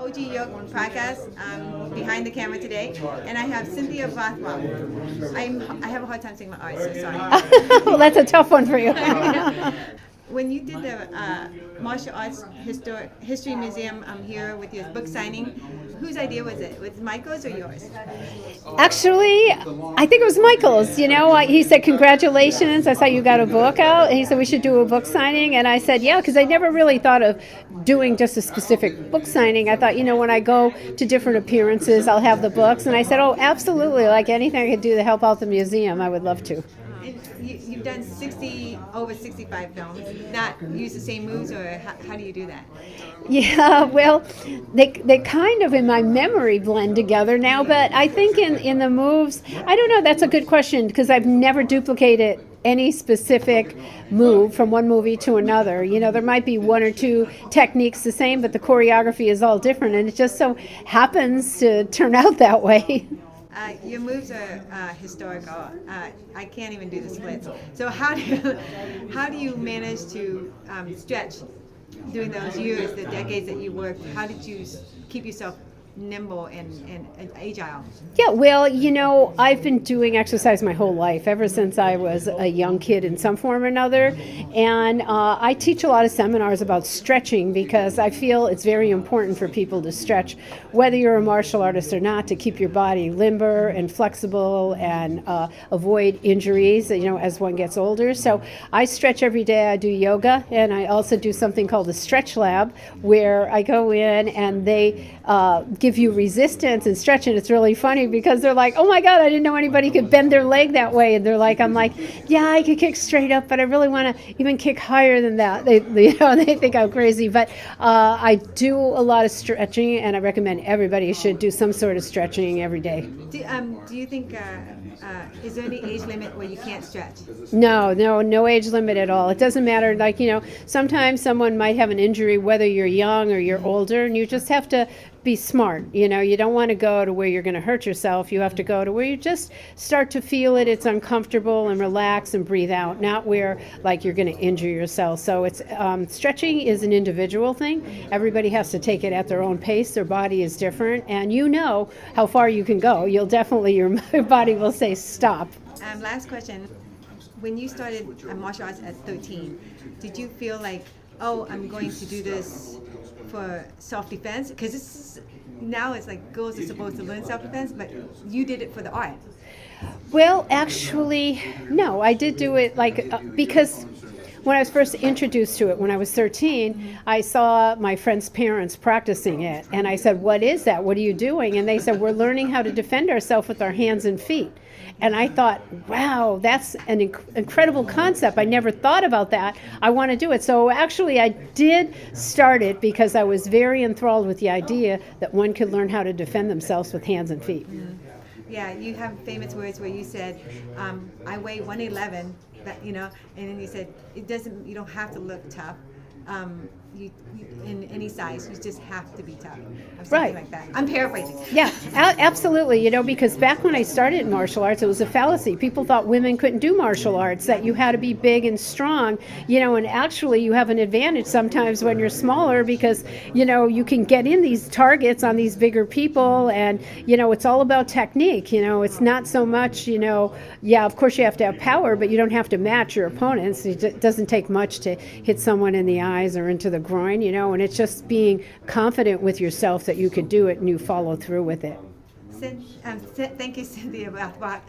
OG YOLK Podcast behind the camera today, and I have CYNTHIA ROTHROCK. I have a hard time saying my R's, so sorry. Well, that's a tough one for you. When you did the Martial Arts History Museum here with your book signing, whose idea was it? Was it Michael's or yours? Actually, I think it was Michael's. You know, he said, congratulations, I saw you got a book out. And he said, we should do a book signing. And I said, yeah, because I never really thought of doing just a specific book signing. I thought, you know, when I go to different appearances, I'll have the books. And I said, oh, absolutely, like anything I could do to help out the museum, I would love to. You've done over 65 films. Not use the same moves, or how do you do that? Yeah, well, they kind of in my memory blend together now, but I think in the moves, I don't know, that's a good question, because I've never duplicated any specific move from one movie to another. You know, there might be one or two techniques the same, but the choreography is all different, and it just so happens to turn out that way. Your moves are historical. I can't even do the splits. So how do you manage to stretch during those years, the decades that you worked? How did you keep yourself nimble and agile? Yeah, well, you know, I've been doing exercise my whole life, ever since I was a young kid in some form or another. And I teach a lot of seminars about stretching because I feel it's very important for people to stretch, whether you're a martial artist or not, to keep your body limber and flexible and avoid injuries, you know, as one gets older. So I stretch every day. I do yoga, and I also do something called the Stretch Lab, where I go in and they give you resistance and stretch, and it's really funny because they're like, oh my God, I didn't know anybody could bend their leg that way. And they're like, I'm like, yeah, I could kick straight up, but I really want to even kick higher than that. They think I'm crazy, but I do a lot of stretching, and I recommend everybody should do some sort of stretching every day. Do you think is there any age limit where you can't stretch? No age limit at all. It doesn't matter. Like, you know, sometimes someone might have an injury, whether you're young or you're older, and you just have to be smart. You know, you don't want to go to where you're going to hurt yourself. You have to go to where you just start to feel it. It's uncomfortable, and relax and breathe out, not where like you're going to injure yourself. So it's stretching is an individual thing. Everybody has to take it at their own pace. Their body is different, and you know how far you can go. Your body will say stop. Last question. When you started martial arts at 13, did you feel like, oh, I'm going to do this for self-defense? Because now it's like girls are supposed to learn self-defense, but you did it for the art. Well, actually, no. I did do it because when I was first introduced to it when I was 13, I saw my friends' parents practicing it. And I said, what is that? What are you doing? And they said, we're learning how to defend ourselves with our hands and feet. And I thought, wow, that's an incredible concept. I never thought about that. I want to do it. So actually, I did start it because I was very enthralled with the idea that one could learn how to defend themselves with hands and feet. Yeah, you have famous words where you said, I weigh 111, but, you know, and then you said, you don't have to look tough. You in any size, you just have to be tough, or something right. like that. I'm paraphrasing. Yeah, absolutely. You know, because back when I started in martial arts, it was a fallacy. People thought women couldn't do martial arts, that you had to be big and strong, you know, and actually you have an advantage sometimes when you're smaller because, you know, you can get in these targets on these bigger people, and, you know, it's all about technique. You know, it's not so much, you know, yeah, of course you have to have power, but you don't have to match your opponents. It doesn't take much to hit someone in the eyes or into the groin, you know, and it's just being confident with yourself that you could do it and you follow through with it. Thank you, CYNTHIA ROTHROCK.